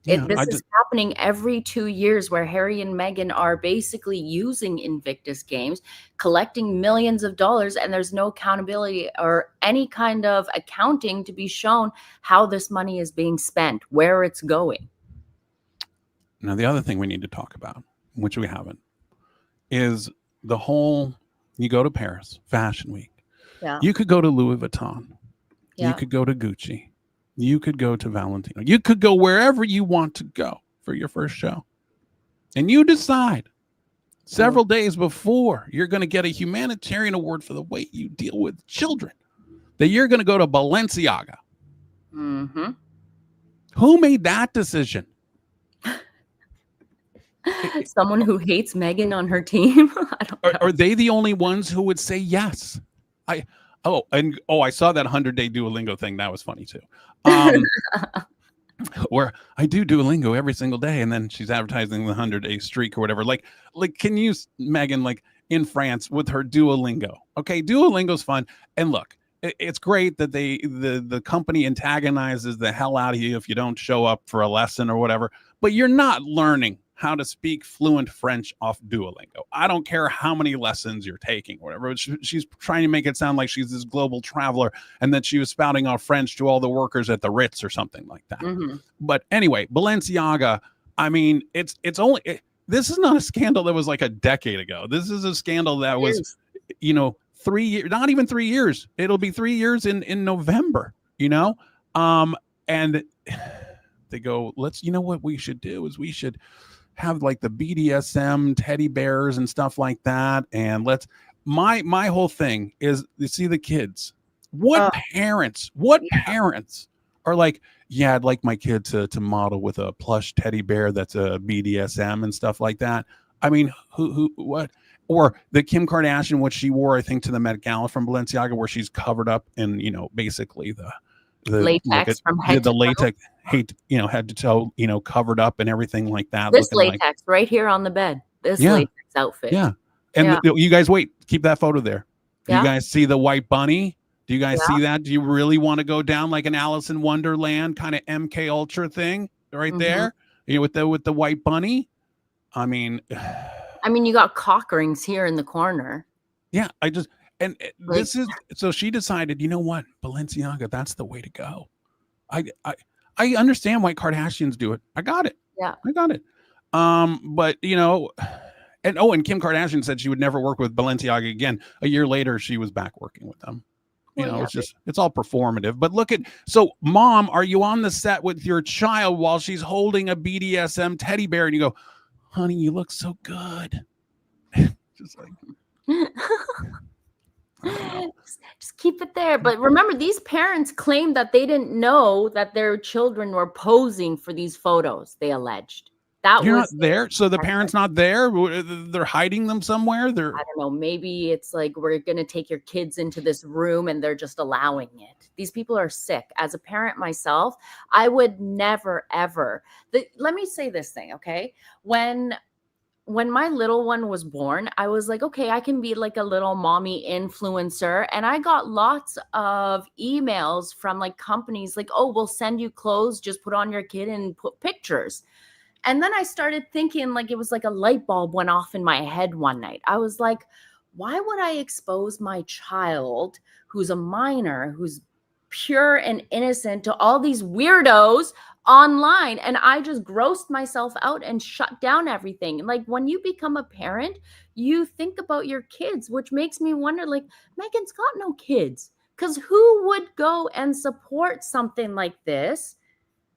This is happening every 2 years, where Harry and Meghan are basically using Invictus Games, collecting millions of dollars, and there's no accountability or any kind of accounting to be shown how this money is being spent, where it's going. Now, the other thing we need to talk about, which we haven't, is the whole, you go to Paris, Fashion Week. Yeah. You could go to Louis Vuitton. Yeah. You could go to Gucci. You could go to Valentino. You could go wherever you want to go for your first show. And you decide several days before you're going to get a humanitarian award for the way you deal with children that you're going to go to Balenciaga. Who made that decision? Someone who hates Meghan on her team. I don't know. Are they the only ones who would say yes? I saw that 100-day Duolingo thing. That was funny too. Where I do Duolingo every single day, and then she's advertising the 100-day streak or whatever. Like, can you, Meghan, like in France with her Duolingo? Okay, Duolingo's fun. And look, it's great that the company antagonizes the hell out of you if you don't show up for a lesson or whatever. But you're not learning how to speak fluent French off Duolingo. I don't care how many lessons you're taking, whatever. She's trying to make it sound like she's this global traveler and that she was spouting off French to all the workers at the Ritz or something like that. Mm-hmm. But anyway, Balenciaga, I mean, this is not a scandal that was like a decade ago. This is a scandal that was, 3 years, not even 3 years. It'll be 3 years in November, and they go, what we should do is we should have like the BDSM teddy bears and stuff like that. And my whole thing is, you see the kids, what parents are like, yeah, I'd like my kid to model with a plush teddy bear that's a BDSM and stuff like that. I mean, what? Or the Kim Kardashian, which she wore, I think, to the Met Gala from Balenciaga, where she's covered up in, basically the latex from head to latex, head to toe, covered up and everything like that. This latex right here on the bed. This latex outfit. Yeah. And you guys wait, keep that photo there. You guys see the white bunny? Do you guys see that? Do you really want to go down like an Alice in Wonderland kind of MK Ultra thing right there? With the white bunny? I mean, you got cock rings here in the corner. Yeah, this is, so she decided, you know what, Balenciaga, that's the way to go. I understand why Kardashians do it. I got it. Yeah, I got it. But and Kim Kardashian said she would never work with Balenciaga again. A year later, she was back working with them. It's all performative. But so mom, are you on the set with your child while she's holding a BDSM teddy bear? And you go, honey, you look so good. Just like, just keep it there. But remember, these parents claimed that they didn't know that their children were posing for these photos. They alleged you're not there. So the parents not there. They're hiding them somewhere. I don't know. Maybe it's like, we're gonna take your kids into this room and they're just allowing it. These people are sick. As a parent myself, I would never ever. Let me say this thing, okay? When my little one was born, I was like, okay, I can be like a little mommy influencer. And I got lots of emails from like companies like, oh, we'll send you clothes, just put on your kid and put pictures. And then I started thinking, like, it was like a light bulb went off in my head one night. I was like, why would I expose my child, who's a minor, who's pure and innocent, to all these weirdos online? And I just grossed myself out and shut down everything. Like, when you become a parent, you think about your kids, which makes me wonder, like, Meghan's got no kids, because who would go and support something like this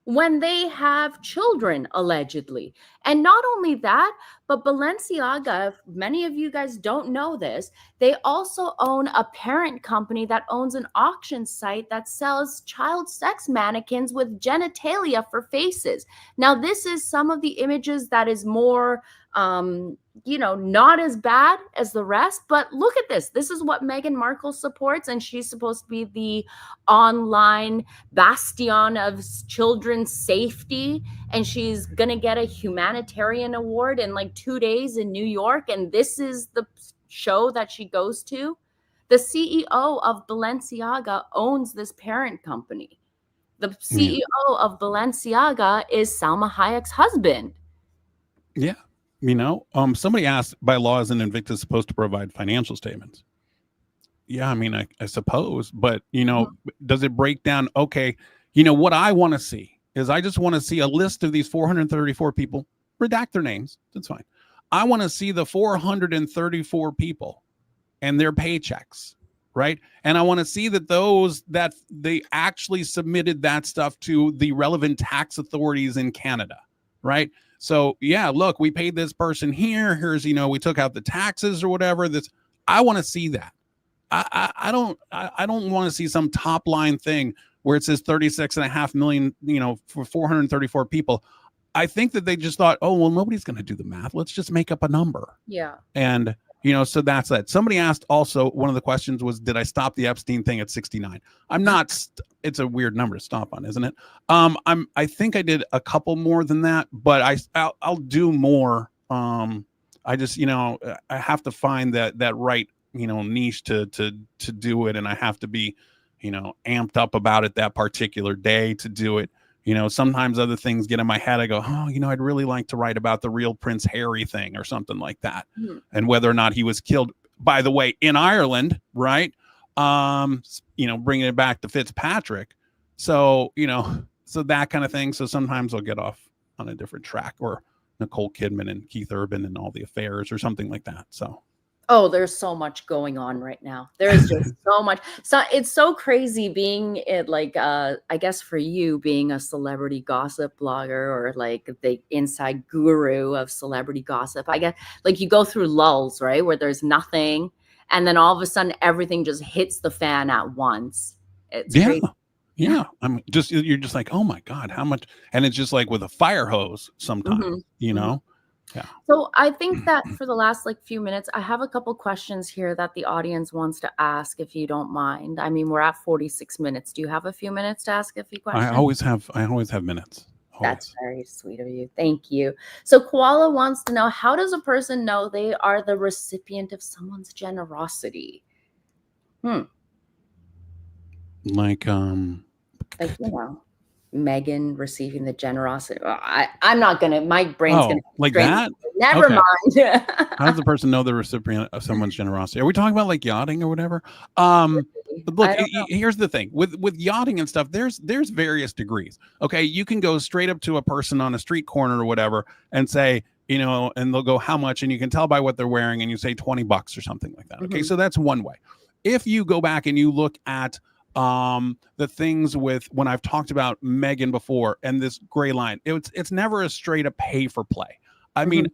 when they have children, allegedly? And not only that, but Balenciaga, many of you guys don't know this, they also own a parent company that owns an auction site that sells child sex mannequins with genitalia for faces. Now, this is some of the images that is more, not as bad as the rest, but look at this. This is what Meghan Markle supports, and she's supposed to be the online bastion of children's safety, and she's gonna get a humanitarian award in like 2 days in New York, and this is the show that she goes to. The CEO of Balenciaga owns this parent company. The CEO of Balenciaga is Salma Hayek's husband. Yeah. Somebody asked, by law, is an Invictus supposed to provide financial statements? Yeah, I suppose, but does it break down? Okay, what I want to see is, I just want to see a list of these 434 people, redact their names, that's fine. I want to see the 434 people and their paychecks, right? And I want to see that they actually submitted that stuff to the relevant tax authorities in Canada, right? So yeah, look, we paid this person here. Here's, we took out the taxes or whatever. I want to see that. I don't want to see some top line thing where it says 36.5 million, for 434 people. I think that they just thought, oh, well, nobody's going to do the math. Let's just make up a number. Yeah. And, so that's that. Somebody asked also, one of the questions was, did I stop the Epstein thing at 69? I'm not, it's a weird number to stop on, isn't it? I think I did a couple more than that, but I'll do more. I just, I have to find that right, niche to do it. And I have to be, amped up about it that particular day to do it. Sometimes other things get in my head. I go, oh, I'd really like to write about the real Prince Harry thing or something like that. And whether or not he was killed, by the way, in Ireland, right? Bringing it back to Fitzpatrick. So, so that kind of thing. So sometimes I'll get off on a different track, or Nicole Kidman and Keith Urban and all the affairs or something like that. So. Oh, there's so much going on right now. There's just so much. So it's so crazy being it, like, I guess for you being a celebrity gossip blogger, or like the inside guru of celebrity gossip. I guess like you go through lulls, right? Where there's nothing. And then all of a sudden everything just hits the fan at once. It's crazy. Yeah. You're just like, oh my God, how much? And it's just like with a fire hose sometimes, Yeah. So I think that for the last few minutes, I have a couple questions here that the audience wants to ask, if you don't mind. I mean, we're at 46 minutes. Do you have a few minutes to ask a few questions? I always have minutes. Always. That's very sweet of you. Thank you. So Koala wants to know, how does a person know they are the recipient of someone's generosity? Like Meghan receiving the generosity. I'm not gonna. My brain's gonna like that. Never mind. How does the person know the recipient of someone's generosity? Are we talking about like yachting or whatever? But look, here's the thing with yachting and stuff. There's various degrees. Okay, you can go straight up to a person on a street corner or whatever and say, and they'll go, how much? And you can tell by what they're wearing, and you say $20 or something like that. Okay, so that's one way. If you go back and you look at the things with when I've talked about Meghan before and this gray line, it's never a straight up pay for play. I mean,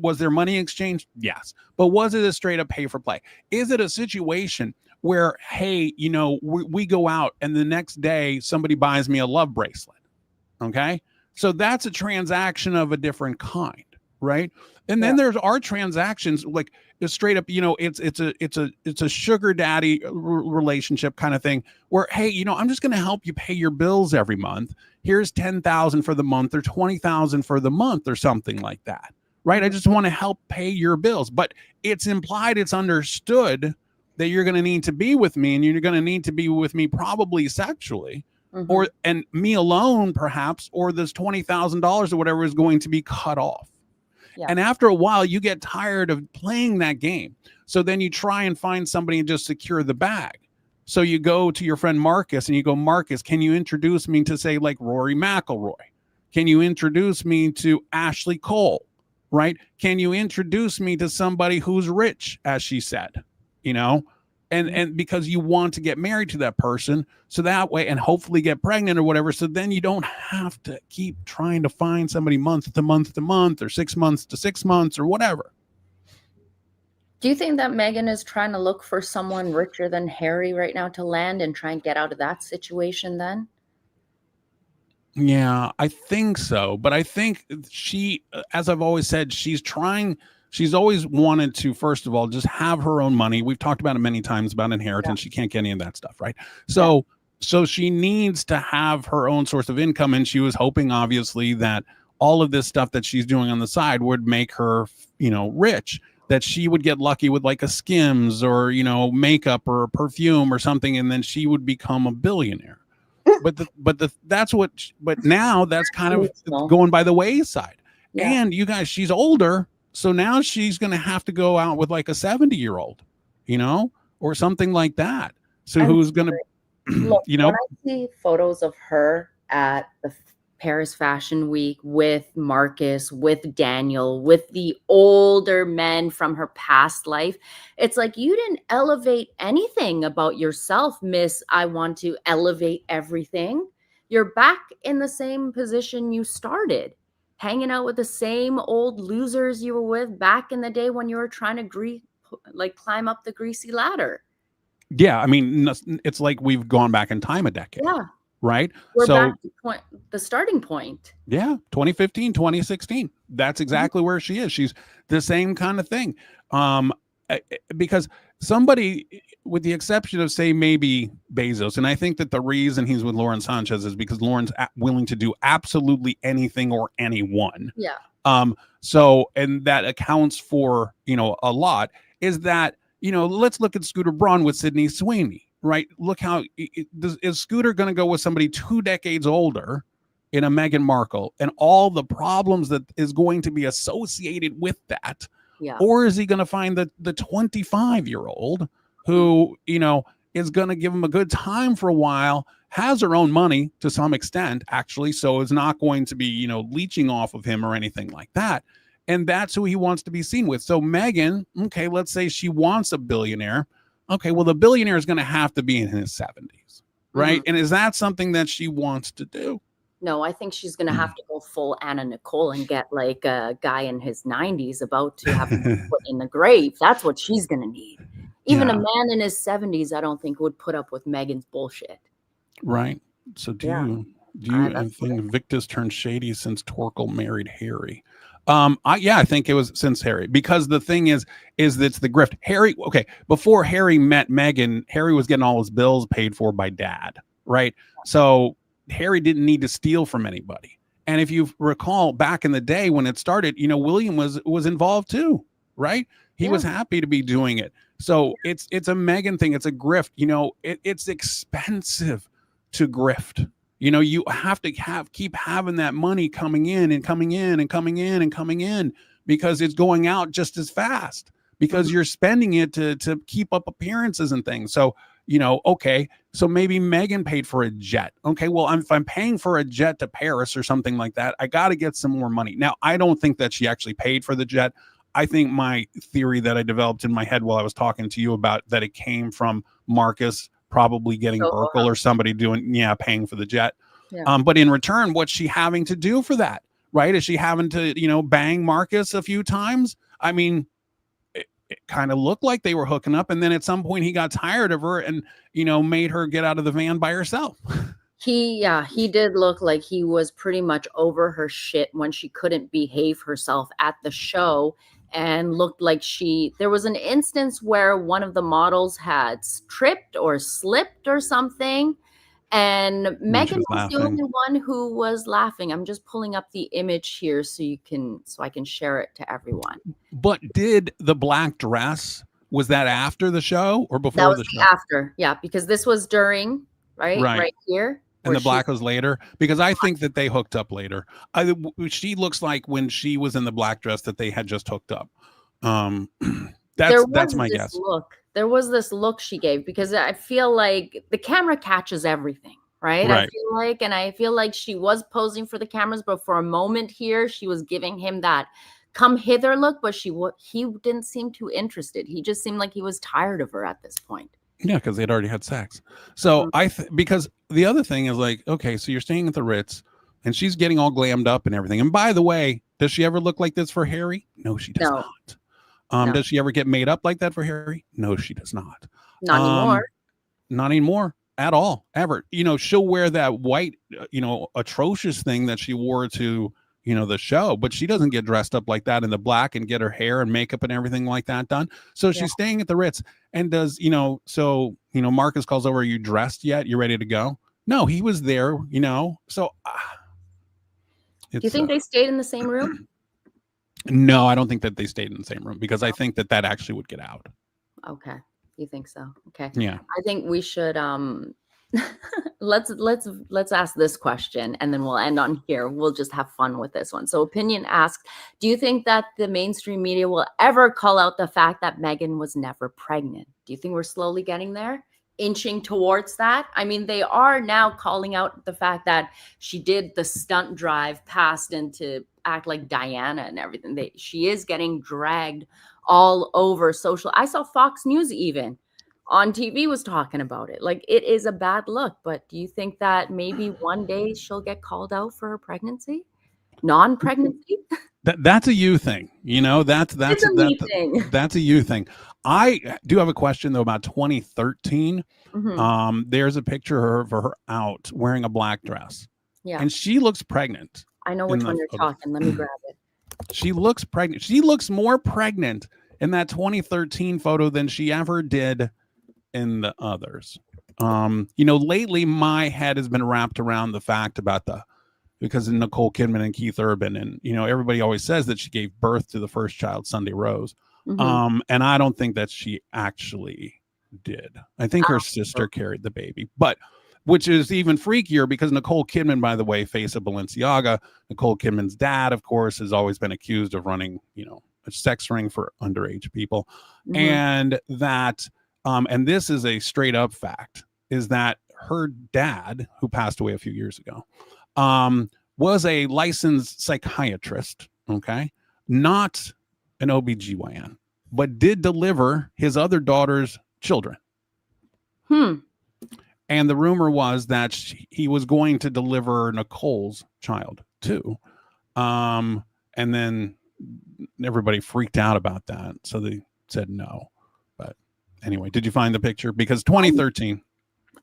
was there money exchange? Yes. But was it a straight up pay for play? Is it a situation where, hey, we go out and the next day somebody buys me a love bracelet? Okay. So that's a transaction of a different kind. Right. And then there's our transactions, like straight up, it's a sugar daddy relationship kind of thing where, hey, I'm just going to help you pay your bills every month. Here's 10,000 for the month or 20,000 for the month or something like that. Right. I just want to help pay your bills. But it's implied, it's understood that you're going to need to be with me, and you're going to need to be with me probably sexually. And me alone, perhaps, or this $20,000 or whatever is going to be cut off. Yeah. And after a while, you get tired of playing that game. So then you try and find somebody and just secure the bag. So you go to your friend Marcus and you go, Marcus, can you introduce me to, say, like Rory McIlroy? Can you introduce me to Ashley Cole? Right? Can you introduce me to somebody who's rich, as she said, and because you want to get married to that person, so that way, and hopefully get pregnant or whatever. So then you don't have to keep trying to find somebody month to month to month, or 6 months to 6 months, or whatever. Do you think that Meghan is trying to look for someone richer than Harry right now to land and try and get out of that situation then? Yeah, I think so. But I think she, as I've always said, she's always wanted to, first of all, just have her own money. We've talked about it many times about inheritance. Yeah. She can't get any of that stuff, right? So she needs to have her own source of income. And she was hoping, obviously, that all of this stuff that she's doing on the side would make her, rich, that she would get lucky with like a Skims or, makeup or perfume or something. And then she would become a billionaire. But now that's kind of going by the wayside. Yeah. And you guys, she's older. So now she's going to have to go out with like a 70-year-old, or something like that. So who's going to, when I see photos of her at the Paris Fashion Week with Marcus, with Daniel, with the older men from her past life, it's like, you didn't elevate anything about yourself, Miss. I want to elevate everything. You're back in the same position you started. Hanging out with the same old losers you were with back in the day when you were trying to climb up the greasy ladder. Yeah, I mean, it's like we've gone back in time a decade. Yeah. Right? We're back to the starting point. Yeah, 2015, 2016. That's exactly where she is. She's the same kind of thing. Because somebody, with the exception of, say, maybe Bezos, and I think that the reason he's with Lauren Sanchez is because Lauren's willing to do absolutely anything or anyone. Yeah. So, and that accounts for, a lot, is that, let's look at Scooter Braun with Sydney Sweeney, right? Look how, is Scooter going to go with somebody 2 decades older, in a Meghan Markle and all the problems that is going to be associated with that? Yeah. Or is he going to find the 25-year-old who, is going to give him a good time for a while, has her own money to some extent, actually, so is not going to be, leeching off of him or anything like that. And that's who he wants to be seen with. So Meghan, okay, let's say she wants a billionaire. Okay, well, the billionaire is going to have to be in his 70s, right? And is that something that she wants to do? No, I think she's gonna have to go full Anna Nicole and get like a guy in his 90s about to have him put in the grave. That's what she's gonna need. Even a man in his 70s, I don't think would put up with Meghan's bullshit. Right. So do you think Invictus turned shady since Torkel married Harry? I think it was since Harry, because the thing is it's the grift. Harry, okay, before Harry met Meghan, Harry was getting all his bills paid for by dad, right? So Harry didn't need to steal from anybody. And if you recall back in the day when it started, William was involved too, right? He was happy to be doing it. So it's a Meghan thing. It's a grift. It's expensive to grift. You have to keep having that money coming in and coming in and coming in and coming in, because it's going out just as fast, because you're spending it to keep up appearances and things. So, okay, so maybe Meghan paid for a jet. Okay, well, if I'm paying for a jet to Paris or something like that, I got to get some more money. Now, I don't think that she actually paid for the jet. I think my theory that I developed in my head while I was talking to you about that it came from Marcus probably getting Burkle or somebody paying for the jet. Yeah. But in return, what's she having to do for that? Right? Is she having to, bang Marcus a few times? I mean, it kind of looked like they were hooking up. And then at some point he got tired of her and, made her get out of the van by herself. He did look like he was pretty much over her shit when she couldn't behave herself at the show, and looked like there was an instance where one of the models had tripped or slipped or something, and Meghan was the only one who was laughing. I'm just pulling up the image here so I can share it to everyone. But did the black dress, was that after the show or before the show? After, yeah, because this was during, right here. And the black was later, because I think that they hooked up later. She looks like when she was in the black dress that they had just hooked up. That's my guess. There was this look she gave, because I feel like the camera catches everything, right? I feel like she was posing for the cameras, but for a moment here, she was giving him that come hither look, but he didn't seem too interested. He just seemed like he was tired of her at this point. Yeah, because they'd already had sex. So because the other thing is like, okay, so you're staying at the Ritz and she's getting all glammed up and everything. And by the way, does she ever look like this for Harry? No, she does not. No. Does she ever get made up like that for Harry? No, she does not. Not anymore. Not anymore at all, ever. She'll wear that white, atrocious thing that she wore to, the show, but she doesn't get dressed up like that in the black and get her hair and makeup and everything like that done. So she's staying at the Ritz and does, Marcus calls over, are you dressed yet? You ready to go? No, he was there, so. Do you think they stayed in the same room? No, I don't think that they stayed in the same room, because I think that actually would get out. Okay. You think so? Okay. Yeah. I think we should, let's ask this question and then we'll end on here. We'll just have fun with this one. So Opinion asked, do you think that the mainstream media will ever call out the fact that Meghan was never pregnant? Do you think we're slowly getting there, inching towards that? I mean, they are now calling out the fact that she did the stunt drive past and to act like Diana and everything. She is getting dragged all over social. I saw Fox News even on TV was talking about it. Like, it is a bad look. But do you think that maybe one day she'll get called out for her pregnancy, non-pregnancy? That's a you thing, that's a you thing. I do have a question though about 2013. There's a picture of her out wearing a black dress. Yeah. And she looks pregnant. I know which one you're talking. Let me grab it. She looks pregnant. She looks more pregnant in that 2013 photo than she ever did in the others. Lately my head has been wrapped around the fact about because of Nicole Kidman and Keith Urban, and everybody always says that she gave birth to the first child, Sunday Rose. And I don't think that she actually did. I think her sister carried the baby, but which is even freakier because Nicole Kidman, by the way, face of Balenciaga. Nicole Kidman's dad, of course, has always been accused of running, a sex ring for underage people. Mhm. And that, and this is a straight up fact, is that her dad, who passed away a few years ago, was a licensed psychiatrist, okay? Not an OBGYN, but did deliver his other daughter's children. And the rumor was that he was going to deliver Nicole's child too. And then everybody freaked out about that. So they said no. But anyway, did you find the picture? Because 2013.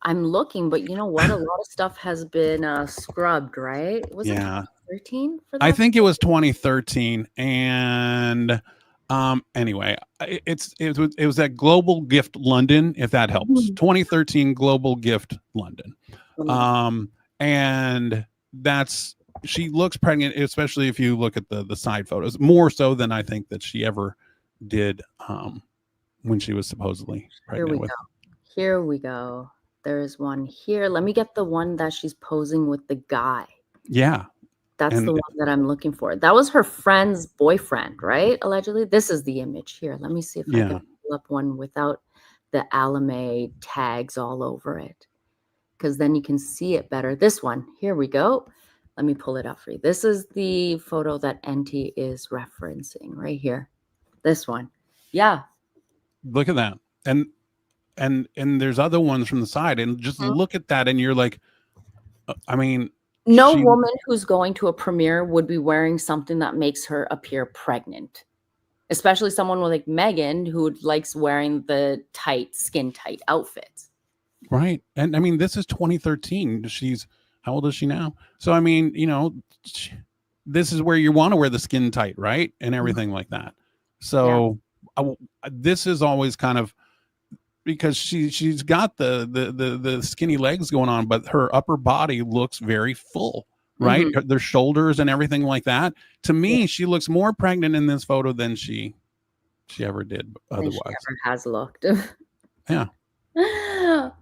I'm looking, but you know what? A lot of stuff has been scrubbed, right? Was it Yeah. 2013 for that? I think it was 2013. And anyway, it was at Global Gift London, if that helps. 2013 Global Gift London. And that's, she looks pregnant, especially if you look at the side photos, more so than I think that she ever did when she was supposedly pregnant with. Here we go. There's one here. Let me get the one that she's posing with the guy. Yeah. That's the one that I'm looking for. That was her friend's boyfriend, right? Allegedly. This is the image here. Let me see if I can pull up one without the Alame tags all over it, because then you can see it better. This one. Here we go. Let me pull it up for you. This is the photo that Enty is referencing right here. This one. Yeah. Look at that. And there's other ones from the side, and just look at that, and you're like, I mean, no woman who's going to a premiere would be wearing something that makes her appear pregnant, especially someone like Meghan, who likes wearing the tight, skin tight outfits. Right. And I mean, this is 2013. How old is she now? So, I mean, this is where you want to wear the skin tight, right? And everything like that. So this is always kind of, because she's got the skinny legs going on, but her upper body looks very full, right? Their shoulders and everything like that. To me, she looks more pregnant in this photo than she ever did otherwise. She ever has looked. Yeah.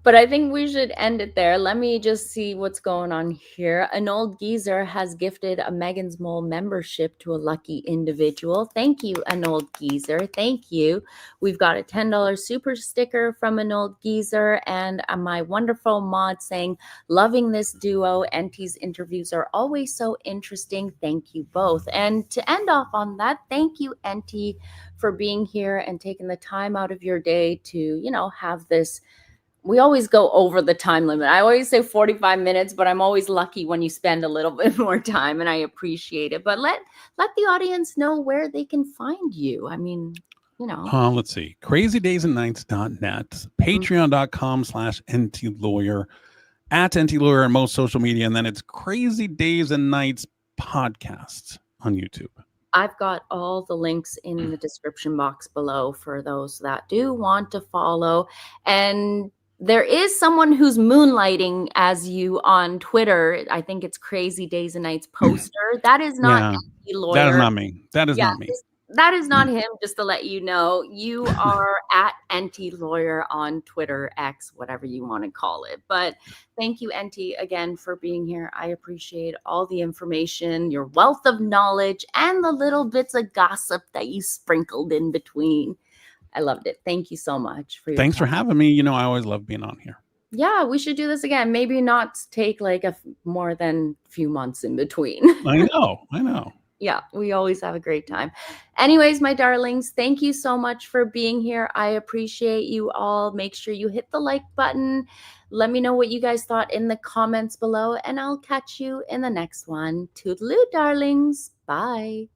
But I think we should end it there. Let me just see what's going on here. An old geezer has gifted a MeghansMole membership to a lucky individual. Thank you, an old geezer. Thank you. We've got a $10 super sticker from an old geezer, and my wonderful mod saying, loving this duo. Enty's interviews are always so interesting. Thank you both. And to end off on that, thank you, Enty, for being here and taking the time out of your day to, have this. We always go over the time limit. I always say 45 minutes, but I'm always lucky when you spend a little bit more time, and I appreciate it. But let the audience know where they can find you. I mean, let's see. crazydaysandnights.net, patreon.com/NTLawyer, at NTLawyer on most social media, and then it's Crazy Days and Nights podcast on YouTube. I've got all the links in the description box below for those that do want to follow. And there is someone who's moonlighting as you on Twitter. I think it's Crazy Days and Nights poster. That is not Enty Lawyer. That is not me. That is not me. That is not him, just to let you know. You are at Enty Lawyer on Twitter, X, whatever you want to call it. But thank you, Enty, again for being here. I appreciate all the information, your wealth of knowledge, and the little bits of gossip that you sprinkled in between. I loved it. Thank you so much for your Thanks for having me. I always love being on here. Yeah, we should do this again. Maybe not take like more than a few months in between. I know. Yeah, we always have a great time. Anyways, my darlings, thank you so much for being here. I appreciate you all. Make sure you hit the like button. Let me know what you guys thought in the comments below, and I'll catch you in the next one. Toodaloo, darlings. Bye.